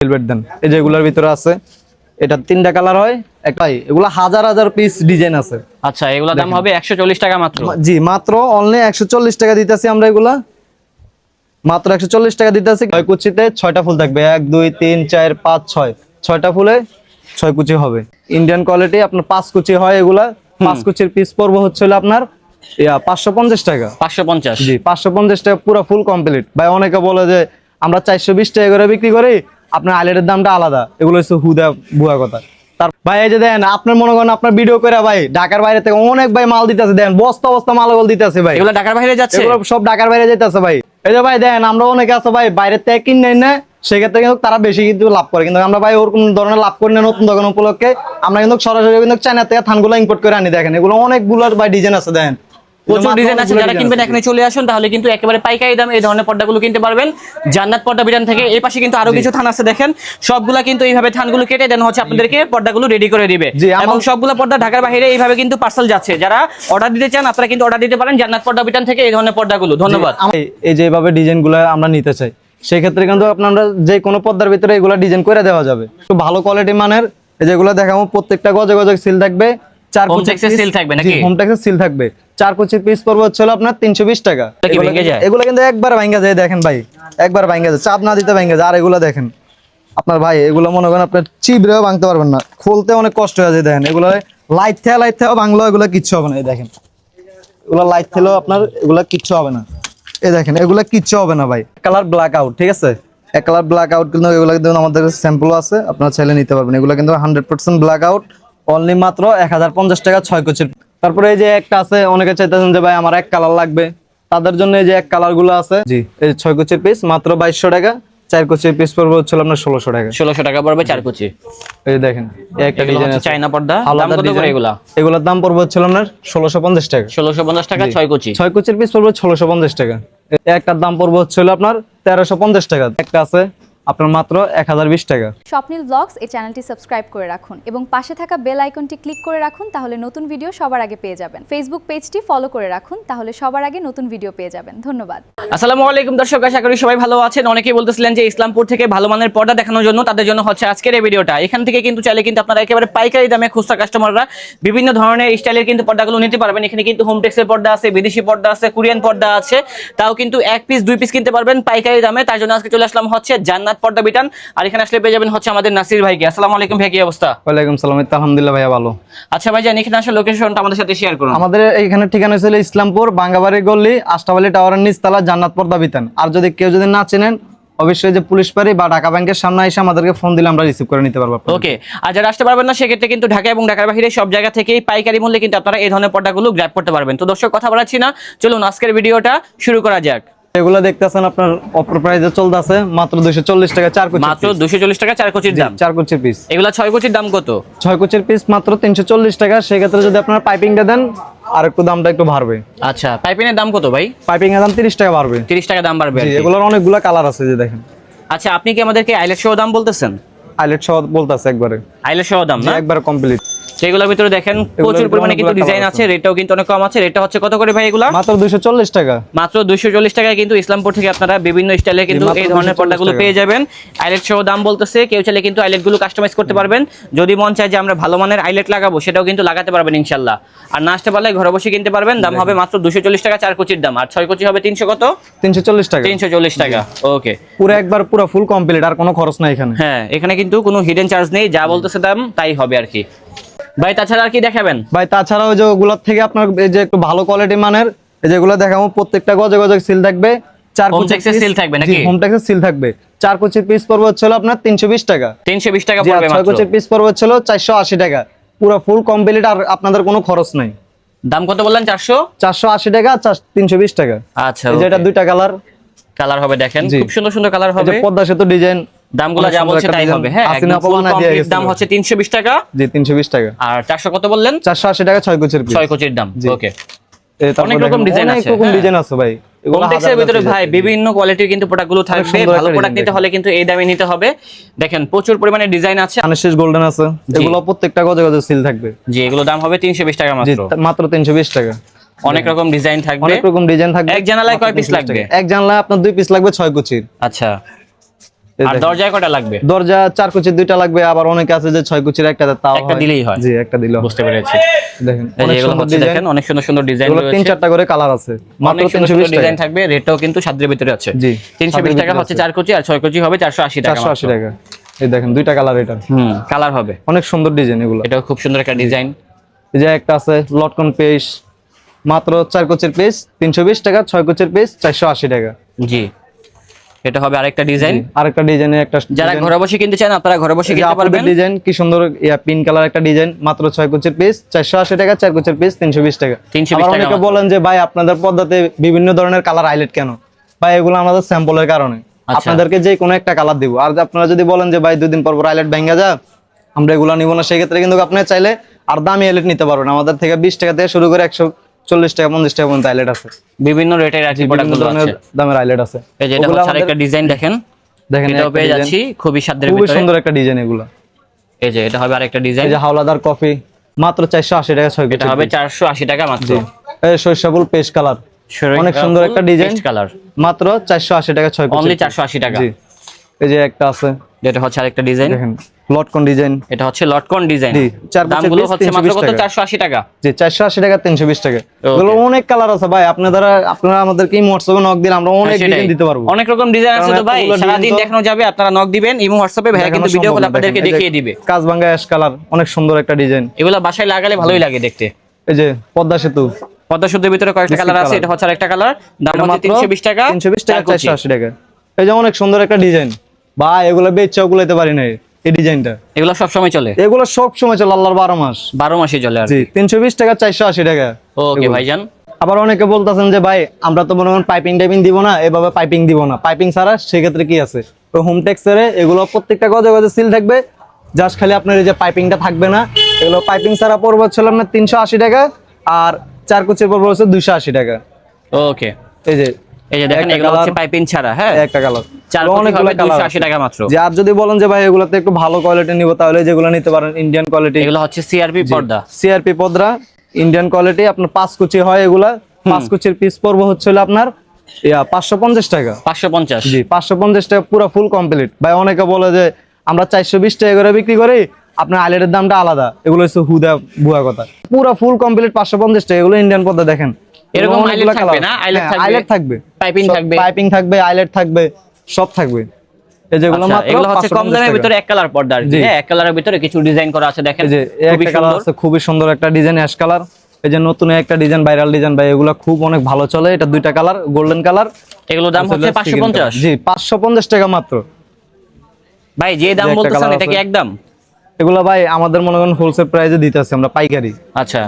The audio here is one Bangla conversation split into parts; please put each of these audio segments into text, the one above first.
ভেলভেট দেন, এই যে এগুলোর ভিতরে আছে, এটা তিনটা কালার হয় একটাই, এগুলো হাজার হাজার পিস ডিজাইন আছে। আচ্ছা, এগুলোর দাম হবে 140 টাকা মাত্র। জি, মাত্র অনলি 140 টাকা দিতেছি আমরা, এগুলা মাত্র 140 টাকা দিতেছি। 6 কুচিতে 6টা ফুল থাকবে, 1 2 3 4 5 6, 6টা ফুলে 6 কুচি হবে। ইন্ডিয়ান কোয়ালিটি আপনার 5 কুচি হয়, এগুলা 5 কুচির পিস পড়বে হচ্ছে আপনার 550 টাকা। 550? জি, 550 টাকা পুরো ফুল কমপ্লিট। ভাই অনেকে বলে যে আমরা 420 টাকা করে বিক্রি করি, আপনার আইলেটের দামটা আলাদা, এগুলো হচ্ছে হুদা ভুয়া কথা। তার ভাই এই যে দেন, আপনার মনে করেন আপনার ভিডিও করে ভাই ঢাকার বাইরে থেকে অনেক ভাই মাল দিতেছে, দেন বস্তা বস্তা মালগুলো দিতেছে ভাই, এগুলো ঢাকার বাইরে যাচ্ছে, এগুলো সব ঢাকার বাইরে যাইতেছে ভাই। এই যে ভাই দেন, আমরা অনেকে আছে ভাই বাইরের থেকে কিনে না, সেক্ষেত্রে কিন্তু তারা বেশি কিন্তু লাভ করে, কিন্তু আমরা ভাই ওরকম ধরনের লাভ করি না। নতুন দোকান উপলক্ষে আমরা কিন্তু সরাসরি কিন্তু চায়না থেকে থানগুলো ইম্পোর্ট করে আনি। দেখেন এগুলো অনেকগুলো ভাই ডিজাইন আছে, দেন প্রচুর ডিজাইন আছে। যারা কিনবেন এখানে চলে আসুন, তাহলে কিন্তু একেবারে পাইকারি দামে এই ধরনের পর্দাগুলো কিনতে পারবেন জান্নাত পর্দা বিতান থেকে। এই পাশে কিন্তু আরো কিছু থান আছে, দেখেন সবগুলা কিন্তু এইভাবে থানগুলো কেটে দেন হচ্ছে আপনাদেরকে পর্দাগুলো রেডি করে দিবে, এবং সবগুলা পর্দা ঢাকার বাইরে এইভাবে কিন্তু পার্সেল যাচ্ছে। যারা অর্ডার দিতে চান আপনারা কিন্তু অর্ডার দিতে পারেন জান্নাত পর্দা বিতান থেকে এই ধরনের পর্দাগুলো। ধন্যবাদ। এই যে এইভাবে ডিজাইনগুলো আমরা নিতে চাই, সেই ক্ষেত্রে কিন্তু আপনারা যে কোনো পর্দার ভিতরে এগুলা ডিজাইন করে দেওয়া যাবে। একটু ভালো কোয়ালিটি মানের যেগুলো দেখাবো, প্রত্যেকটা গজে গজে সিল থাকবে, 4 কুচির সিল থাকবে নাকি? হোম ট্যাক্সের সিল থাকবে। 4 কুচির পিস পড়বে হচ্ছে আপনার 320 টাকা। এগুলো কিন্তু একবার ভাঙা যায়, দেখেন ভাই একবার ভাঙা যায়, চাপ না দিতে ভাঙা যায়। আর এগুলো দেখেন আপনার ভাই, এগুলো মনে করেন আপনার চিবড়েও ভাঙতে পারবেন না, খুলতে অনেক কষ্ট হয়ে যায়। দেখেন এগুলো লাইট থেও ভাঙলো, এগুলো কিচ্ছু হবে না। এই দেখেন এগুলো লাইট থেলেও আপনার এগুলো কিচ্ছু হবে না। এই দেখেন এগুলো কিচ্ছু হবে না ভাই। কালার ব্ল্যাক আউট, ঠিক আছে, এক কালার ব্ল্যাক আউট, কিন্তু এগুলো কিন্তু আমাদের স্যাম্পল আছে, আপনারা চাইলে নিতে পারবেন। এগুলো কিন্তু 100% ব্ল্যাক আউট, অনলি মাত্র 1050 টাকা 6 কুচির। তারপরে এই যে একটা আছে, অনেকে চাইতেছেন যে ভাই আমার এক কালার লাগবে, তাদের জন্য এই যে এক কালার গুলো আছে। জি, এই 6 কুচির পিস মাত্র 2200 টাকা, 4 কুচির পিস পড়বে হচ্ছে আপনার 1600 টাকা। 1600 টাকা পড়বে 4 কুচি। এই দেখেন একটা ডিজাইন আছে চায়না পর্দা, দাম কত করে এগুলা? এগুলোর দাম পড়বে হচ্ছে আপনার 1650 টাকা। 1650 টাকা 6 কুচি। 6 কুচির পিস পড়বে 1650 টাকা। একটার দাম পড়বে হচ্ছে আপনার 1350 টাকা। একটা আছে আপনার মাত্র 1020 টাকা। স্বপ্নিল ব্লগস এই চ্যানেলটি সাবস্ক্রাইব করে রাখুন এবং পাশে থাকা বেল আইকনটি ক্লিক করে রাখুন, তাহলে নতুন ভিডিও সবার আগে পেয়ে যাবেন। ফেসবুক পেজটি ফলো করে রাখুন, তাহলে সবার আগে নতুন ভিডিও পেয়ে যাবেন। ধন্যবাদ। আসসালামু আলাইকুম দর্শক, আশা করি সবাই ভালো আছেন। অনেকেই বলতেছিলেন যে ইসলামপুর থেকে ভালো মানের পর্দা দেখানোর জন্য, তাদের জন্য হচ্ছে আজকের এই ভিডিওটা। এখান থেকে কিন্তু চাইলে কিন্তু আপনারা একেবারে পাইকারি দামে খুচরা কাস্টমাররা বিভিন্ন ধরনের স্টাইলের কিন্তু পর্দাগুলো নিতে পারবেন। এখানে কিন্তু হোম টেক্সের পর্দা আছে, বিদেশি পর্দা আছে, কোরিয়ান পর্দা আছে, তাও কিন্তু 1 পিস 2 পিস কিনতে পারবেন পাইকারি দামে। তার জন্য আজকে চলে আসলাম হচ্ছে জান্নাত পর্দা বিতান, আর এখানে আসলে পেয়ে যাবেন হচ্ছে আমাদের নাসির ভাইকে। আসসালামু আলাইকুম ভাই, কি অবস্থা? ওয়ালাইকুম সালাম, আলহামদুলিল্লাহ ভাইয়া ভালো। আচ্ছা ভাই, জান এখানে আসলে লোকেশনটা আমাদের সাথে শেয়ার করুন। আমাদের এখানে ঠিকানা ছিল ইসলামপুর বাঙ্গাবাড়ি গল্লি, আষ্টাবালি টাওয়ারের নিচতলা, জান্নাত পর্দা বিতান। আর যদি কেউ না চেনেন, অবশ্যই যে পুলিশ বাড়ি বা ঢাকা ব্যাংকের সামনে এসে আমাদেরকে ফোন দিলে আমরা রিসিভ করে নিতে পারবো। ওকে, আর যারা আসতে পারবেন না সেক্ষেত্রে কিন্তু ঢাকা এবং ঢাকার বাইরে সব জায়গা থেকেই পাইকারি মূল্যে কিন্তু আপনারা এই ধরনের পর্দাগুলো গ্র্যাব করতে পারবেন। তো দর্শক কথা বলাচ্ছি না, চলুন আজকের ভিডিওটা শুরু করা যাক। এগুলো দেখতেছেন আপনার অফার প্রাইসে চলতেছে মাত্র 240 টাকা 4 কুচি। মাত্র 240 টাকা 4 কুচির দাম। 4 কুচির পিস। এগুলা 6 কুচির দাম কত? 6 কুচির পিস মাত্র 340 টাকা। সেই ক্ষেত্রে যদি আপনারা পাইপিংটা দেন আর একটু দামটা একটু বাড়বে। আচ্ছা, পাইপিংয়ের দাম কত ভাই? পাইপিং এর দাম 30 টাকা বাড়বে। 30 টাকা দাম বাড়বে। জি, এগুলোর অনেকগুলো কালার আছে, যে দেখেন। আচ্ছা, আপনি কি আমাদেরকে আইলেট সহ দাম বলতেছেন? আইলেট সহ বলতাছে একবারে। আইলেট সহ দাম না, একবার কমপ্লিট। সেগুলোর ভিতরে দেখেন প্রচুর পরিমাণে কিন্তু ডিজাইন আছে, রেটটাও কিন্তু অনেক কম আছে। রেটটা হচ্ছে কত করে ভাই এগুলা? মাত্র 240 টাকা। মাত্র 240 টাকায় কিন্তু ইসলামপুর থেকে আপনারা বিভিন্ন স্টাইলে কিন্তু এই ধরনের পর্দাগুলো পেয়ে যাবেন। আইলেট সহ দাম বলতেছে, কেউ চাইলে কিন্তু আইলেট গুলো কাস্টমাইজ করতে পারবেন। যদি মন চায় যে আমরা ভালো মানের আইলেট লাগাবো, সেটাও কিন্তু লাগাতে পারবেন ইনশাআল্লাহ। আর না আসতে পারলে ঘরে বসে কিনতে পারবেন। দাম হবে মাত্র 240 টাকা 4 কুচির দাম, আর 6 কুচি হবে 300 কত? 340 টাকা। 340 টাকা। ওকে, পুরো একবার পুরো ফুল কমপ্লিট, আর কোনো খরচ নাই এখানে। হ্যাঁ, এখানে কিন্তু কোনো হিডেন চার্জ নেই, যা বলতেছে দাম তাই হবে আর কি। ভাই তাছাড়া আর কি দেখাবেন? ভাই তাছাড়াও যে ওগুলোর থেকে আপনার এই যে একটু ভালো কোয়ালিটি মানের এই যেগুলো দেখাবো, প্রত্যেকটা গজে গজে সিল থাকবে। 4 হোম টেক্সের সিল থাকবে নাকি? হোম টেক্সের সিল থাকবে। 4 কুচির পিস পড়বে হচ্ছে আপনার 320 টাকা। 320 টাকা পড়বে মাত্র। 6 কুচির পিস পড়বে হচ্ছে 480 টাকা। পুরো ফুল কমপ্লিট, আর আপনাদের কোনো খরচ নাই। দাম কত বললেন? 480 টাকা 320 টাকা। আচ্ছা, যেটা দুইটা কালার হবে, দেখেন খুব সুন্দর সুন্দর কালার হবে। পদ্মা সেতু ডিজাইন, দামগুলো যা বলছে তাই হবে। হ্যাঁ, দাম হচ্ছে 320 টাকা। জি, 320 টাকা। আর 400 কত বললেন? 480 টাকা 6 কুচির পিস। 6 কুচির দাম। ওকে, অনেক রকম ডিজাইন আছে ভাই। হোম টেক্সের ভিতরে ভাই বিভিন্ন কোয়ালিটির কিন্তু প্রোডাক্টগুলো থাকবে। ভালো প্রোডাক্ট নিতে হলে কিন্তু এই দামে নিতে হবে। দেখেন প্রচুর পরিমাণে ডিজাইন আছে। আনশেষ গোল্ডেন আছে, এগুলো প্রত্যেকটা গজে গজে সিল থাকবে। জি, এগুলো দাম হবে 320 টাকা মাত্র। মাত্র 320 টাকা। অনেক রকম ডিজাইন থাকবে, অনেক রকম ডিজাইন থাকবে। এক জানালায় কয় পিস লাগবে? এক জানালায় আপনার 2 পিস লাগবে 6 কুচির। আচ্ছা, আর দরজায় কয়টা লাগবে? দরজা 4 কুচির 2টা লাগবে, আবার অনেকে আছে যে 6 কুচির একটা, তাও একটা দিলেই হয়। জি, একটা দিলেও। বুঝতে পেরেছি। দেখেন এই যে অনেক এগুলো সুন্দর হচ্ছে ডিজাইন, দেখেন অনেক সুন্দর সুন্দর ডিজাইন এগুলো রয়েছে। 3-4টা করে কালার আছে, মাত্র 320 টাকা ডিজাইন থাকবে, রেটটাও কিন্তু সাধ্যের ভিতরে আছে। জি, 320 টাকা হচ্ছে 4 কুচি, আর 6 কুচি হবে 480 টাকা। 480 টাকা। এই দেখেন 2টা কালার, এটা কালার হবে, অনেক সুন্দর ডিজাইন এগুলো। এটাও খুব সুন্দর একটা ডিজাইন। এই যে একটা আছে লটকন পেস, মাত্র 4 কুচির পিস 320 টাকা, 6 কুচির পিস 480 টাকা। জি, এটা হবে আরেকটা ডিজাইন। আরেকটা ডিজাইনের একটা, যারা ঘরে বসে কিনতে চান আপনারা ঘরে বসে কিনতে পারবেন। ডিজাইন কি সুন্দর, পিঙ্ক কালার একটা ডিজাইন, মাত্র 6 কুচির পিস 480 টাকা, 4 কুচির পিস 320 টাকা। 320 আবার টাকা অনেকে বলেন যে ভাই আপনাদের পর্দাতে বিভিন্ন ধরনের কালার হাইলাইট কেন? ভাই এগুলো আমাদের স্যাম্পলের কারণে, আপনাদেরকে যে কোনো একটা কালার দিব। আর আপনারা যদি বলেন যে ভাই 2 দিন পর পর হাইলাইট ভেঙে যা, আমরা এগুলো নিব না, সেই ক্ষেত্রে কিন্তু আপনি চাইলে আর দামি হাইলাইট নিতে পারবেন। আমাদের থেকে 20 টাকা থেকে শুরু করে 140 টাকা 50 টাকা পর্যন্ত হাইলাইট আছে, বিভিন্ন রেটের আছে, প্রোডাক্টগুলো আছে, দামের হাইলাইট আছে। এই যে এটা হচ্ছে আরেকটা ডিজাইন, দেখেন এটাও পেয়ে যাচ্ছি খুবই সাধ্যের খুবই ভিতরে। সুন্দর একটা ডিজাইন এগুলো। এই যে এটা হবে আরেকটা ডিজাইন, এই যে হাওলাদার কফি, মাত্র 480 টাকা 6 এটা হবে 480 টাকা মাত্র। এই সরিষাফুল পেস্ট কালার, অনেক সুন্দর একটা ডিজাইন, কালার মাত্র 480 টাকা 6 অনলি 480 টাকা। জি, এই যে একটা আছে, যেটা হচ্ছে আরেকটা ডিজাইন, দেখেন লটকন ডিজাইন, এটা হচ্ছে লটকন ডিজাইন। জি, 4 দামগুলো হচ্ছে মাত্র কত? 480 টাকা। জি, 480 টাকা 320 টাকা। এগুলো অনেক কালার আছে ভাই, আপনারা আমাদেরকে হোয়াটসঅ্যাপে নক দিলে আমরা অনেক ডিজাইন দিতে পারবো। অনেক রকম ডিজাইন আছে তো ভাই, সারা দিন দেখানো যাবে। আপনারা নক দিবেন ইমো হোয়াটসঅ্যাপে, ভাই কিন্তু ভিডিও কল আপনাদেরকে দেখিয়ে দিবে। কাজভাঙ্গা অ্যাশ কালার, অনেক সুন্দর একটা ডিজাইন, এগুলো বাসায় লাগালে ভালোই লাগে দেখতে। এই যে পদ্মা সেতু, পদ্মা সেতুর ভিতরে কয়েকটা কালার আছে, এটা হচ্ছে আরেকটা কালার, দাম হচ্ছে 320 টাকা, 320 টাকা 480 টাকা। এই যে অনেক সুন্দর একটা ডিজাইন ভাই, এগুলো বেচা গুলাইতে পারি না এই ডিজাইনটা। এগুলো সব সময় চলে, এগুলো সব সময় চলে, আল্লাহর 12 মাস, 12 মাসই চলে। আর জি, 320 টাকা 480 টাকা। ওকে ভাইজান। আবার অনেকে বলতেছেন যে ভাই আমরা তো মনে করেন পাইপিং টাইপিং দিব না, এভাবে পাইপিং দিব না, পাইপিং ছাড়া সেক্ষেত্রে কি আছে? ওই হোম টেক্সের এগুলো প্রত্যেকটা গজে গজে সিল থাকবে, জাস্ট খালি আপনার এই যে পাইপিংটা থাকবে না। এগুলো পাইপিং ছাড়া পড়বে হচ্ছে আপনার 380 টাকা, আর 4 কুচির পড়বে হচ্ছে 280 টাকা। ওকে, এই যে দেখেন এগুলো হচ্ছে পাইপিং ছাড়া, হ্যাঁ একটা কালার, 4 কুচি হবে 280 টাকা মাত্র। যে আর যদি বলেন যে ভাই এগুলোতে একটু ভালো কোয়ালিটি নিব, তাহলে যেগুলো নিতে পারেন ইন্ডিয়ান কোয়ালিটি। এগুলো হচ্ছে সিআরপি পর্দা, সিআরপি পর্দা ইন্ডিয়ান কোয়ালিটি, আপনার 5 কুচি হয় এগুলা। 5 কুচির পিস পড়বে হচ্ছে আপনার 550 টাকা। 550, জি, 550 টাকা পুরো ফুল কমপ্লিট। ভাই অনেকে বলে যে আমরা 420 টাকা করে বিক্রি করি, আপনার আইলেটের দামটা আলাদা, এগুলো হচ্ছে হুদা ভুয়া কথা। পুরো ফুল কমপ্লিট 550 টাকা। এগুলো ইন্ডিয়ান পর্দা, দেখেন এরকম আইলেট থাকবে না? আইলেট থাকবে, পাইপিং থাকবে, পাইপিং থাকবে, আইলেট থাকবে, সব থাকবে। এই যেগুলো মাত্র এগুলো হচ্ছে কম দামের ভিতরে এক কালার পর্দা আর কি। হ্যাঁ, এক কালারের ভিতরে কিছু ডিজাইন করা আছে, দেখেন এই যে একটা কালার আছে, খুবই সুন্দর একটা ডিজাইন অ্যাশ কালার। এই যে নতুন একটা ডিজাইন, ভাইরাল ডিজাইন ভাই, এগুলো খুব অনেক ভালো চলে। এটা 2টা কালার, গোল্ডেন কালার। এগুলো দাম হচ্ছে 550। জি, 550 টাকা মাত্র। ভাই যে দাম বলতেছেন এটা কি একদম? এগুলো ভাই আমাদের মনে করেন হোলসেল প্রাইসে দিতেছি আমরা, পাইকারি। আচ্ছা,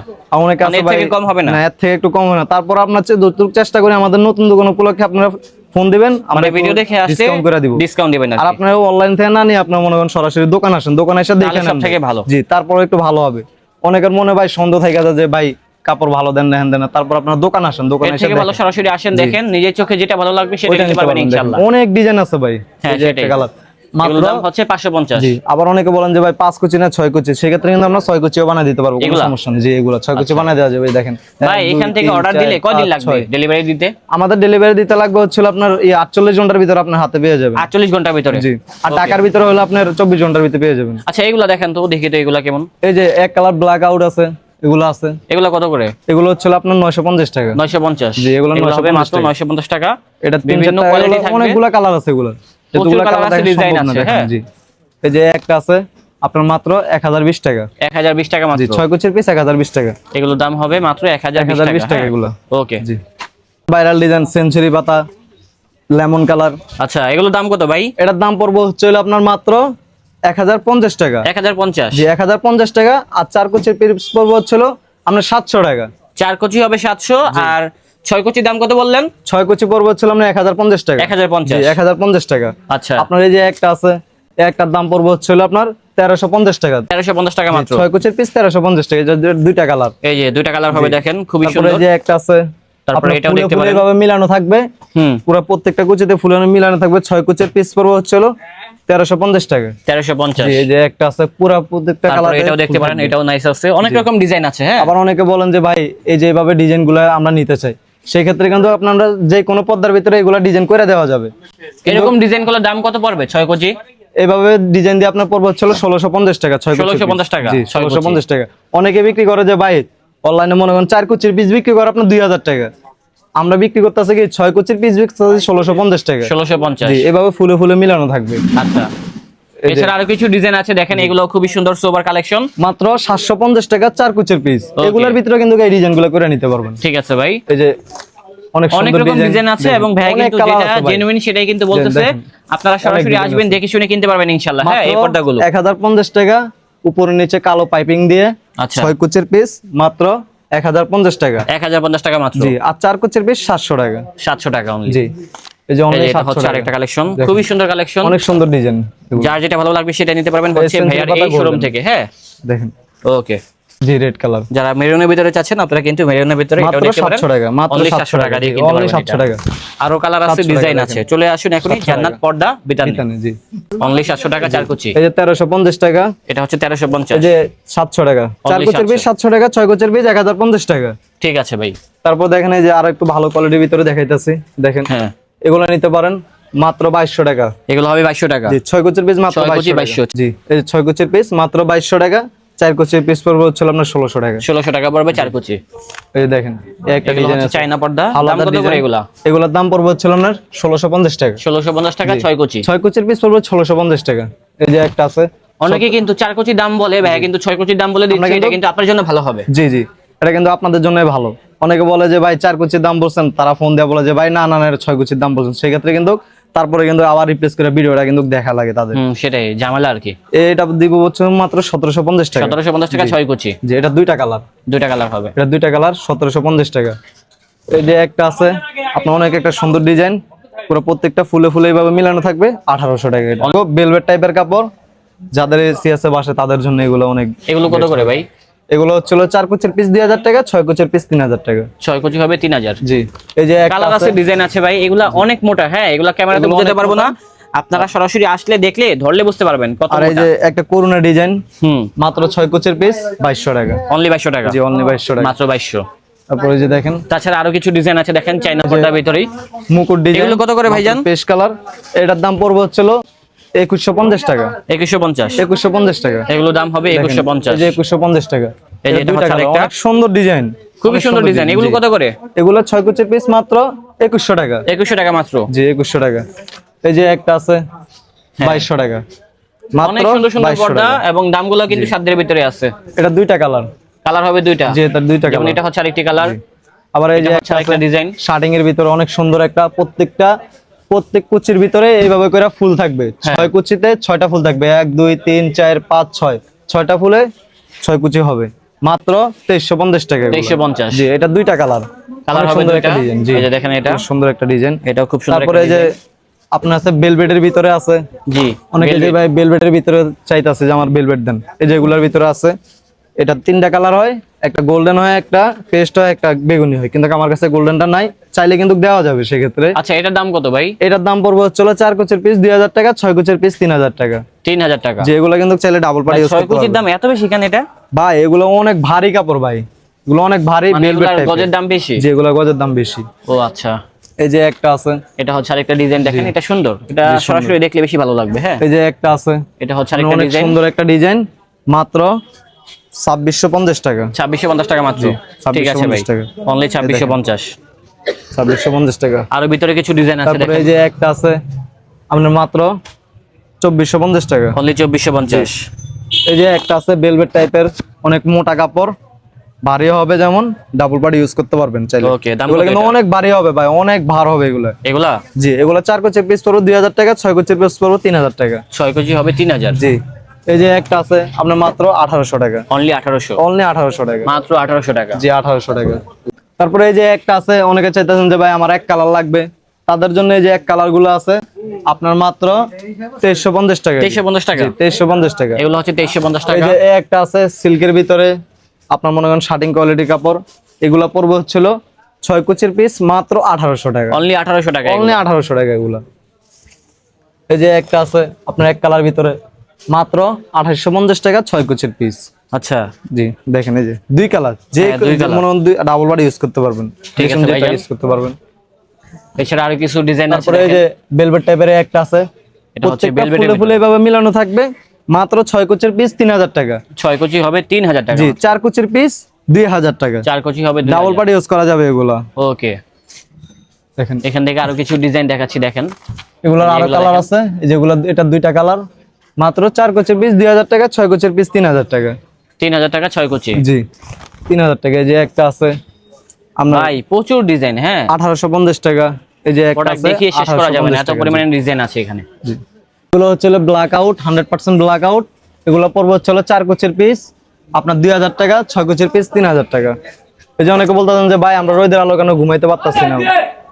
অনেক আছে ভাই, এর থেকে কম হবে না? না, এর থেকে একটু কম হবে না। তারপর আপনার যতটুকু চেষ্টা করি, আমাদের নতুন দোকান উপলক্ষে আপনারা ফোন দিবেন, আমরা ভিডিও দেখে আসলে ডিসকাউন্ট করে দিব, ডিসকাউন্ট দিবেন। আর আপনারা অনলাইন থেকে না নিয়ে আপনারা মনে করেন সরাসরি দোকান আসেন, দোকানে এসে দেখে নেন, সবথেকে ভালো। জি, তারপর একটু ভালো হবে। অনেকের মনে ভাই সন্দেহ থাকে যে ভাই কাপড় ভালো দেন না, দেন না, তারপর আপনারা দোকান আসেন, দোকানে এসে ভালো সরাসরি আসেন, দেখেন নিজের চোখে যেটা ভালো লাগবে সেটা নিতে পারবেন ইনশাআল্লাহ। অনেক ডিজাইন আছে ভাই, হ্যাঁ, এই যে একটা কালার মাত্র দাম হচ্ছে 550। জি, আবার অনেকে বলেন যে ভাই 5 কুচি না 6 কুচি, সেক্ষেত্রে কিন্তু আমরা 6 কুচিও বানিয়ে দিতে পারবো, কোনো সমস্যা নেই। জি, এগুলো 6 কুচি বানিয়ে দেওয়া যাবে। দেখেন ভাই এখান থেকে অর্ডার দিলে কয়দিন লাগবে ডেলিভারি দিতে? আমাদের ডেলিভারি দিতে লাগবে হচ্ছে আপনার 48 ঘন্টার ভিতরে আপনার হাতে পেয়ে যাবেন। 48 ঘন্টার ভিতরে? জি, আর টাকার ভিতরে হলো আপনার 24 ঘন্টার ভিতরে পেয়ে যাবেন। আচ্ছা, এগুলো দেখেন তো, দেখি তো এগুলো কেমন। এই যে এক কালার ব্ল্যাক আউট আছে, এগুলো আছে। এগুলো কত করে? এগুলো হচ্ছে আপনার 950 টাকা। 950? জি, এগুলো হবে মাত্র 950 টাকা। এটা বিভিন্ন কোয়ালিটি থাকবে, অনেকগুলো কালার আছে, এগুলো প্রচুর কালার আছে, ডিজাইন আছে। হ্যাঁ, জি, এই যে একটা আছে আপনার মাত্র 1020 টাকা। 1020 টাকা মাত্র? জি, 6 কুচির পিস 1020 টাকা। এগুলো দাম হবে মাত্র 1020 টাকা এগুলো। ওকে, জি, ভাইরাল ডিজাইন সেঞ্চুরি পাতা লেমন কালার। আচ্ছা, এগুলো দাম কত ভাই? এটার দাম পড়বে হচ্ছে আপনার মাত্র 1050 টাকা। 1050? জি, 1050 টাকা। আর 4 কুচির পিস পড়বে হচ্ছে আপনার 700 টাকা। 4 কুচি হবে 700, আর 6 কুচির দাম কত বললেন? 6 কুচি পড়বে হচ্ছে আপনার 1050 টাকা। 1050? জি, 1050 টাকা। আচ্ছা, আপনার এই যে একটা আছে, একটার দাম পড়বে হচ্ছে আপনার 1350 টাকা। 1350 টাকা মাত্র? 6 কুচির পিস 1350 টাকা। এই যে 2টা কালার, এই যে 2টা কালার হবে, দেখেন খুবই সুন্দর। এই যে একটা আছে, তারপরে এটাও দেখতে পারেন, এভাবে মিলানো থাকবে। পুরো প্রত্যেকটা কুচিতে ফুলানো মিলানো থাকবে। 6 কুচির পিস পড়বে হচ্ছে 1350 টাকা। 1350? এই যে একটা আছে, পুরো প্রত্যেকটা কালার। এটাও দেখতে পারেন, এটাও নাইস আছে, অনেক রকম ডিজাইন আছে। হ্যাঁ, আবার অনেকে বলেন যে ভাই এই যে এইভাবে ডিজাইনগুলো আমরা নিতে চাই, সেই ক্ষেত্রে কিন্তু আপনারা যে কোনো পর্দার ভিতরে এগুলা ডিজাইন করে দেওয়া যাবে। এরকম ডিজাইন গুলোর দাম কত পড়বে 6 কেজি? এভাবে ডিজাইন দিয়ে আপনার পড়বে হচ্ছে 1650 টাকা 6 কুচি 1650 টাকা, জি 6 কুচি। 1650 টাকা। অনেকে বিক্রি করে যে ভাই অনলাইনে মনে করেন 4 কুচির পিস বিক্রি করে আপনার 2000 টাকা, আমরা বিক্রি করতেছি কি 6 কুচির পিস বিক্রি 1650 টাকা। 1650। জি এভাবে ফুলে ফুলে মিলানো থাকবে। আচ্ছা, এছাড়া আরো কিছু ডিজাইন আছে দেখেন, এগুলো খুবই সুন্দর সোবার কালেকশন, মাত্র 750 টাকা 4 কুচির পিস। এগুলোর ভিতরে কিন্তু এই ডিজাইনগুলো করে নিতে পারবেন। ঠিক আছে ভাই, এই যে অনেক অনেক সুন্দর রকম ডিজাইন আছে এবং ভাই কিন্তু যেটা জেনুইন সেটাই কিন্তু বলতেছে, আপনারা সরাসরি আসবেন দেখে শুনে কিনতে পারবেন ইনশাআল্লাহ। হ্যাঁ, এই পর্দাগুলো 1050 টাকা, উপরে নিচে কালো পাইপিং দিয়ে। আচ্ছা, 6 কুচির পিস মাত্র 1050 টাকা। 1050 টাকা মাত্র। জি, আর 4 কুচির পিস 700 টাকা। 700 টাকা অনলি। জি, এই যে অনলি 700 হচ্ছে টাকা। আরেকটা কালেকশন, খুবই সুন্দর কালেকশন, অনেক সুন্দর ডিজাইন। যার যেটা ভালো লাগবে সেটা নিতে পারবেন হচ্ছে ভাইয়ার এই শোরুম থেকে। হ্যাঁ দেখেন, ওকে। জি রেড কালার। যারা মেরুনের ভিতরে চাচ্ছেন আপনারা কিন্তু মেরুনের ভিতরে এটাও মাত্র নিতে পারেন। 700 টাকা, মাত্র 700 টাকা দিয়ে কিনতে পারবেন। 700 টাকা। আরো কালার আছে, ডিজাইন আছে, চলে আসুন এখনই জান্নাত পর্দা বিতানে। জি, অনলি 700 টাকা 4 কুচি। এই যে 1350 টাকা। এটা হচ্ছে 1350। এই যে 700 টাকা 4 কুচির পিস 700 টাকা, 6 কুচির পিস 1050 টাকা। ঠিক আছে ভাই। তারপর দেখেন এই যে আর একটু ভালো কোয়ালিটির ভিতরে দেখাইতাছি, দেখেন। হ্যাঁ, এগুলো নিতে পারেন মাত্র 2200 টাকা। এগুলো হবে 2200 টাকা। জি, 6 কুচির পিস মাত্র 2200 টাকা। জি, এই যে 6 কুচির পিস মাত্র 2200 টাকা, 4 কুচির পিস পড়বে হচ্ছে আপনার 1600 টাকা। 1600 টাকা পড়বে 4 কুচি। এই যে দেখেন, এই একটা ডিজাইন আছে চায়না পর্দা, দাম আলাদা কত করে এগুলা? এগুলোর দাম পড়বে হচ্ছে আপনার 1650 টাকা। 1650 টাকা 6 কুচি। 6 কুচির পিস পড়বে 1650 টাকা। এই যে একটা আছে, অনেকে কিন্তু 4 কুচি দাম বলে, ভাই কিন্তু 6 কুচি দাম বলে দিচ্ছে, এটা কিন্তু আপনার জন্য ভালো হবে। জি জি, এটা কিন্তু আপনাদের জন্য ভালো। অনেকে বলে যে ভাই 4 কুচির দাম বলছেন, তারা ফোন দিয়ে বলে যে ভাই না না না 6 কুচির দাম বলছেন, সেই ক্ষেত্রে কিন্তু তারপরে কিন্তু আবার রিপ্লেস করে ভিডিওটা কিন্তু দেখা লাগে তাদের। সেটাই ঝামেলা আর কি। এটা দিব হচ্ছে মাত্র 1750 টাকা। 1750 টাকা 6 কুচি। জি, এটা দুইটা কালার। দুইটা কালার হবে। এটা দুইটা কালার 1750 টাকা। এই যে একটা আছে আপনার অনেক একটা সুন্দর ডিজাইন, পুরো প্রত্যেকটা ফুলে ফুলে এইভাবে মিলানো থাকবে, 1800 টাকা। এটা ভেলভেট টাইপের কাপড়, যাদের এসি আছে বাসে তাদের জন্য এগুলো অনেক। এগুলো কত করে ভাই? এগুলো হচ্ছিল 4 কুচির পিস 2000 টাকা, 6 কুচির পিস 3000 টাকা। 6 কুচি হবে 3000। জি, এই যে একটা কালার আছে, ডিজাইন আছে ভাই, এগুলা অনেক মোটা। হ্যাঁ, এগুলা ক্যামেরাতে বুঝতে পারবো না, আপনারা সরাসরি আসলে দেখলে ধরলে বুঝতে পারবেন কত মোটা। আর এই যে একটা করুণা ডিজাইন, মাত্র 6 কুচির পিস 2200 টাকা। অনলি 2200 টাকা। জি, অনলি 2200 টাকা, মাত্র 2200। তারপরে যে দেখেন, তাছাড়া আরো কিছু ডিজাইন আছে দেখেন চাইনা পর্দার ভিতরেই, মুকুট ডিজাইন। এগুলো কত করে ভাইজান? পেস্ট কালার, এটার দাম পড়বে হচ্ছিল 2150 টাকা। 2150। 2150 টাকা। এগুলো দাম হবে 2150। এই যে 2150 টাকা। এই যে এটা হচ্ছে আরেকটা অনেক সুন্দর ডিজাইন, খুবই সুন্দর ডিজাইন। এগুলো কত করে? এগুলো 6 কুচির পিস মাত্র 2100 টাকা। 2100 টাকা মাত্র। জি, 2100 টাকা। এই যে একটা আছে 2200 টাকা, অনেক মাত্র সুন্দর সুন্দর 2200 পর্দা টাকা। এবং দামগুলো কিন্তু সাধ্যের ভিতরে আছে। এটা দুইটা কালার। কালার হবে দুইটা। জি, এটা দুইটা যেমন কালার। এটা হচ্ছে আরেকটি কালার। আবার এই যে হচ্ছে আরেকটা ডিজাইন, শার্টিং এর ভিতরে অনেক সুন্দর একটা, প্রত্যেক কুচির ভিতরে এইভাবে করে ফুল থাকবে। 6 কুচিতে 6টা ফুল থাকবে, 1 2 3 4 5 6, 6টা ফুলে 6 কুচি হবে, মাত্র 2350 টাকা। 2350। জি, এটা দুইটা কালার। কালার হবে সুন্দর দুইটা। একটা ডিজাইন। জি, এই যে দেখেন, এটা খুব সুন্দর একটা ডিজাইন। এটাও খুব সুন্দর। তারপরে এই যে আপনার আছে ভেলভেটের ভিতরে আছে। জি, অনেকে যে ভাই ভেলভেটের ভিতরে চাইতাছে যে আমার ভেলভেট দেন, এই যে এগুলোর ভিতরে আছে। এটা 3টা কালার হয়, একটা গোল্ডেন হয়, একটা পেস্ট হয়, একটা বেগুনি হয়, কিন্তু আমার কাছে গোল্ডেনটা নাই, চাইলে কিন্তু দেওয়া যাবে সেক্ষেত্রে। আচ্ছা, এটার দাম কত ভাই? এটার দাম পড়বে হচ্ছে 4 কুচির পিস 2000 টাকা, 6 কুচির পিস 3000 টাকা। 3000 টাকা। যে এগুলো কিন্তু চাইলে ডাবল পার্টি ইউজ 6 করতে কুচির পারবেন। দাম এত বেশি কেন এটা? ভাই এগুলো অনেক ভারী কাপড় ভাই, এগুলো অনেক ভারী মানে ভেলভেট এগুলার টাইপের। গজের দাম বেশি। যে এগুলো গজের দাম বেশি। ও আচ্ছা। এই যে একটা আছে, এটা হচ্ছে আরেকটা ডিজাইন দেখেন, এটা সুন্দর, এটা সরাসরি দেখলে বেশি ভালো লাগবে। হ্যাঁ, এই যে একটা আছে, এটা হচ্ছে আরেকটা অনেক ডিজাইন, সুন্দর একটা ডিজাইন, মাত্র 2650 টাকা। 2650 টাকা মাত্র। ঠিক আছে ভাই, 2650 টাকা। অনলি 2650। 2650 টাকা। আর ভিতরে কিছু ডিজাইন আছে তারপরে দেখেন, এই যে একটা আছে আপনার মাত্র 2450 টাকা। অনলি 2450। এই যে একটা আছে ভেলভেট টাইপের, অনেক মোটা কাপড়, ভারী হবে, যেমন ডাবল পার্টি ইউজ করতে পারবেন চাইলে। ওকে, দাম এগুলো কত কিন্তু এটা? অনেক ভারী হবে ভাই, অনেক ভার হবে এগুলো। এগুলা জি, এগুলো 4 কুচির পিস পড়বে 2000 টাকা, 6 কুচির পিস পড়বে 3000 টাকা। 6 কেজি হবে 3000। জি, এই যে একটা আছে আপনার মাত্র 1800 টাকা। অনলি 1800। অনলি 1800 টাকা। মাত্র 1800 টাকা। জি, 1800 টাকা। তারপরে এই যে একটা আছে, অনেকে চাইতেছেন যে ভাই আমার এক কালার লাগবে, তাদের জন্য এই যে এক কালার গুলো আছে আপনার মাত্র 2350 টাকা। 2350 টাকা। 2350 টাকা। এগুলো হচ্ছে 2350 এই টাকা। যে একটা আছে সিল্কের ভিতরে, আপনার মনে করেন শার্টিং কোয়ালিটি কাপড়, এগুলা পড়বে হচ্ছিল 6 কুচির পিস মাত্র 1800 টাকা। অনলি 1800 টাকা। অনলি 1800 টাকা এগুলা। এই যে একটা আছে আপনার এক কালার ভিতরে, মাত্র 2850 টাকা, 6 কুচির পিস। আচ্ছা জি দেখেন এই যে দুই কালার, যে দুই colour। মনে ডাবল বডি ইউজ করতে পারবেন, ঠিক আছে ভাইজান। ইউজ করতে পারবেন। এছাড়া আরো কিছু ডিজাইন আছে তারপরে এই যে ভেলভেট টাইপের একটা আছে, এটা হচ্ছে প্রত্যেকটা velvet এর ফুলে ফুলে এভাবে মিলানো থাকবে, মাত্র 6 কুচির পিস 3000 টাকা। 6 কুচি হবে 3000 টাকা। জি 4 কুচির পিস 2000 টাকা। 4 কুচি হবে ডাবল বডি ইউজ করা যাবে এগুলা। ওকে, দেখেন এখান থেকে আরো কিছু ডিজাইন দেখাচ্ছি, দেখেন এগুলোর আরো এগুলো কালার দেখেন। আছে, এই যেগুলো এটা দুইটা কালার, মাত্র 4 কুচির পিস 2000 টাকা, 6 কুচির পিস 3000 টাকা। 3000 টাকা 6 কুচি। জি 3000 টাকা। এই যে একটা আছে আপনার ভাই প্রচুর ডিজাইন, হ্যাঁ 1850 টাকা। এই যে একটা প্রোডাক্ট আছে দেখিয়ে শেষ করা যাবে না, 1850 এত টাকা। পরিমাণে ডিজাইন আছে এখানে। জি এগুলো হচ্ছে ব্ল্যাক আউট, 100% ব্ল্যাক আউট। এগুলো পড়বে হচ্ছে 4 কুচির পিস আপনার 2000 টাকা, 6 কুচির পিস 3000 টাকা। এই যে অনেকে বলতেছেন যে ভাই আমরা রোদের আলো কেন ঘুমাইতে পারতাছি না,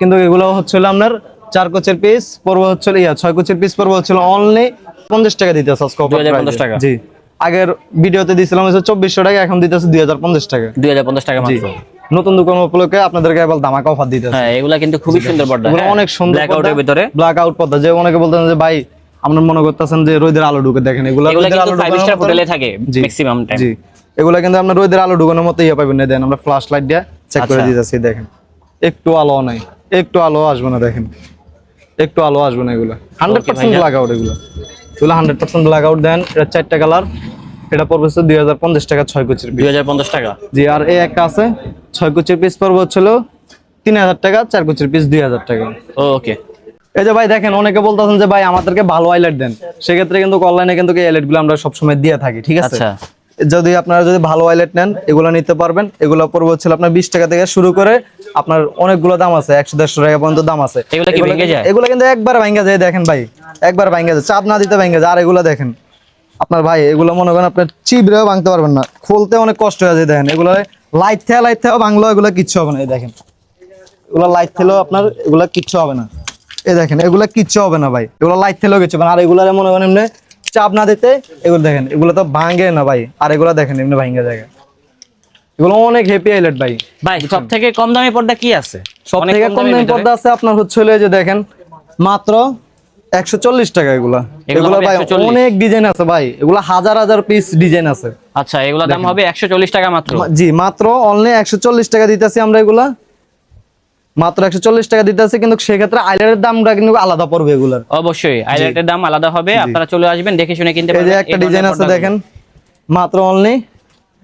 কিন্তু এগুলো হচ্ছে আপনার 4 কুচির পিস পড়বে হচ্ছে 6 কুচির পিস পড়বে হচ্ছে অনলি 50 টাকা দিতে আছে আজকে, 2050 টাকা। জি আগের ভিডিওতে দিছিলাম হচ্ছে 2400 টাকা, এখন দিতেছে 2050 টাকা। 2050 টাকা জি মাত্র। নতুন দোকান উপলক্ষে আপনাদেরকে এবার ধামাকা অফার দিতেছে। হ্যাঁ এগুলা কিন্তু খুবই সুন্দর পর্দা, এগুলো অনেক সুন্দর ব্ল্যাক আউটের ভিতরে। ব্ল্যাক আউট পর্দা, যে অনেকে বলতেছেন যে ভাই আপনারা মনে করতেছেন যে রোদের আলো ঢুকে, দেখেন এগুলো এগুলা রোদের আলো কিন্তু 5 স্টার হোটেলে থাকে জি। Maximum time. জি এগুলা কিন্তু আপনার রোদের আলো ঢুকানোর মতো ইয়ে পাবেন না। দেন আমরা ফ্ল্যাশ লাইট দিয়ে চেক করে আচ্ছা। দিতেছি, দেখেন একটু আলো নাই, একটু আলো আসবে না, দেখেন একটু আলো আসবে না। এগুলো 100% ব্ল্যাক আউট, এগুলো 100% ব্ল্যাক আউট। দেন এটা 4টা কালার, এটা পড়বে হচ্ছে 2050 টাকা 6 কুচির পিস। 2050 টাকা। জি আর এই একটা আছে 6 কুচির পিস পড়বে হচ্ছিল 3000 টাকা, 4 কুচির পিস 2000 টাকা। ওকে, এই যে ভাই দেখেন অনেকে বলতেছেন যে ভাই আমাদেরকে ভালো হাইলাইট দেন, সেক্ষেত্রে কিন্তু অনলাইনে কিন্তু এই হাইলাইট গুলো আমরা সবসময় দিয়ে থাকি, ঠিক আছে? আচ্ছা। যদি আপনারা যদি ভালো হাইলাইট নেন এগুলো নিতে পারবেন। এগুলো পড়বে হচ্ছে আপনার 20 টাকা থেকে শুরু করে আপনার অনেকগুলো দাম আছে, 100-150 টাকা পর্যন্ত দাম আছে। এগুলো কি ভেঙে যায়? এগুলো কিন্তু একবার ভাঙা যায়, দেখেন ভাই একবার ভাঙা যায়, চাপ না দিতে ভাঙা যায়। আর এগুলো দেখেন আপনার ভাই এগুলো মনে করেন আপনার চিবড়েও ভাঙতে পারবেন না, খুলতে অনেক কষ্ট হয়ে যায়। দেখেন এগুলো লাইট থেকেও ভাঙলো, এগুলো কিচ্ছু হবে না। এই দেখেন এগুলো লাইট থেলেও আপনার এগুলো কিচ্ছু হবে না। এই দেখেন এগুলো কিচ্ছু হবে না ভাই, এগুলো লাইট থেলেও কিচ্ছু হবে না। আর এগুলো মনে করেন এমনি চাপ না দিতে এগুলো দেখেন এগুলো তো ভাঙে না ভাই। আর এগুলো দেখেন এমনি ভাঙে জায়গা, এগুলো অনেক হেভি হাইলাইট ভাই। ভাই সব থেকে কম দামি পর্দা কি আছে? সব অনেক থেকে কম দামি ভিতরে? পর্দা আছে আপনার হচ্ছে যে দেখেন মাত্র 140 টাকা। এগুলা এগুলো এগুলো হবে ভাই 140? অনেক ডিজাইন আছে ভাই, এগুলো হাজার হাজার পিস ডিজাইন আছে। আচ্ছা এগুলা দাম হবে 140 টাকা মাত্র। জি মাত্র অনলি 140 টাকা দিতেছি আমরা, এগুলা মাত্র 140 টাকা দিতেছি। কিন্তু সেক্ষেত্রে আইলাইটের দামটা কিন্তু আলাদা পড়বে এগুলার। অবশ্যই আইলাইটের দাম আলাদা হবে, আপনারা চলে আসবেন দেখে শুনে কিনতে এই যে পারবেন। একটা ডিজাইন আছে দেখেন মাত্র অনলি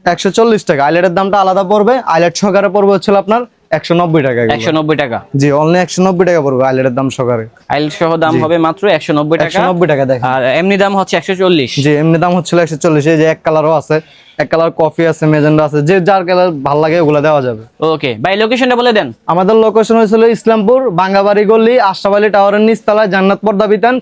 140 টাকা, আইলাইটের দামটা আলাদা পড়বে। আইলাইট সহকারে পড়বে হচ্ছে আপনার 190 টাকা। 190 টাকা। জি অনলি 190 টাকা পড়বে আইলাইটের দাম সহকারে। আইলাইট সহ দাম হবে মাত্র 190 টাকা। 190 টাকা দেখেন। আর এমনি দাম হচ্ছে 140। জি এমনি দাম হচ্ছিল 140। এই যে এক কালারও আছে, এক কালার কফি আছে, মেজেন্ডা আছে, যে যার কালার ভালো লাগে ওগুলা দেওয়া যাবে। ওকে ভাই লোকেশনটা বলে দেন। আমাদের লোকেশন হয়েছিল ইসলামপুর বাঙ্গাবাড়ি গলি, আশরাফ আলী টাওয়ারের নিচতলায়, জান্নাত পর্দা বিতান।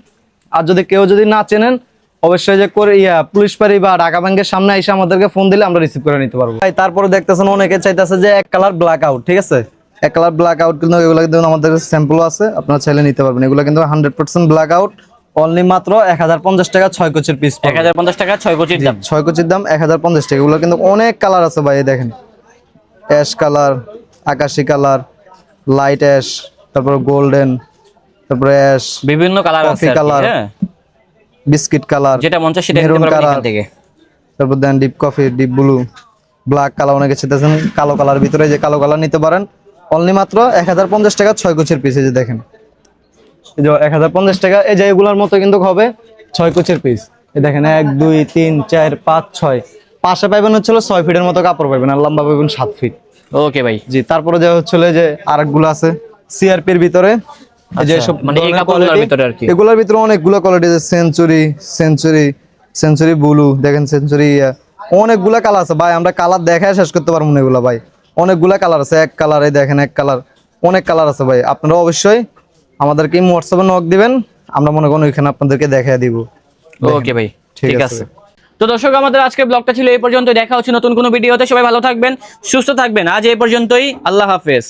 আর যদি কেউ যদি না চেনেন অবশ্যই যে করে পুলিশ পাড়ি বা ঢাকা ব্যাংকের সামনে এসে আমাদেরকে ফোন দিলে আমরা রিসিভ করে নিতে পারবো। ভাই তারপরে দেখতেছেন অনেকে চাইতেছে যে এক কালার ব্ল্যাক আউট, ঠিক আছে? এক কালার ব্ল্যাক আউট, কিন্তু এগুলো কিন্তু আমাদের স্যাম্পল আছে, আপনারা চাইলে নিতে পারবেন। এগুলো কিন্তু 100% ব্ল্যাক আউট, অনলি মাত্র 1050 টাকা 6 কুচির পিস। 1050 টাকা 6 কুচির দাম। 6 কুচির দাম 1050 টাকা। এগুলো কিন্তু অনেক কালার আছে ভাই, এই দেখেন অ্যাশ কালার, আকাশি কালার, লাইট অ্যাশ, তারপর গোল্ডেন, তারপর অ্যাশ, বিভিন্ন কালার আছে কফি আর কি, কালার, হ্যাঁ বিস্কিট কালার, যেটা মন চায় সেটা নিতে মেরুন পারবেন কালার, এখান থেকে। তারপর then deep coffee, deep blue, black colour, অনেকে চাইতেছেন কালো কালার ভিতরে, যে কালো কালার নিতে পারেন। অনলি মাত্র 1050 টাকা 6 কুচির পিস। এই যে দেখেন এই যে 1050 টাকা। এই যে এগুলার মতো কিন্তু হবে 6 কুচির পিস। এই দেখেন 1 2 3 4 5 6 পাশে পাইবেন হচ্ছে 6 ফিটের মতো কাপড় পাইবেন, আর লম্বা পাইবেন 7 ফিট। ওকে ভাই। জি তারপরে যে হচ্ছে যে আরেকগুলো আছে সিআরপির ভিতরে, এই যে আচ্ছা, সব মানে এই ধরনের কাপড়গুলোর quality, ভিতরে আর কি। এগুলোর ভিতরে অনেকগুলো কোয়ালিটি আছে, সেঞ্চুরি ব্লু, দেখেন সেঞ্চুরি, অনেকগুলা কালার আছে ভাই। আমরা কালার দেখায় শেষ করতে পারবো না এগুলো ভাই, অনেকগুলা কালার আছে। এক কালার, এই দেখেন এক কালার, অনেক কালার আছে ভাই। আপনারা অবশ্যই আমাদেরকে হোয়াটসঅ্যাপে নক দিবেন, আমরা মনে করেন ওইখানে আপনাদেরকে দেখায় দিব। ওকে ভাই, ঠিক আছে। তো দর্শক আমাদের আজকের ব্লগটা ছিল এই পর্যন্ত। দেখা হচ্ছে নতুন কোনো ভিডিওতে। সবাই ভালো থাকবেন, সুস্থ থাকবেন। আজ এই পর্যন্তই, আল্লাহ হাফেজ।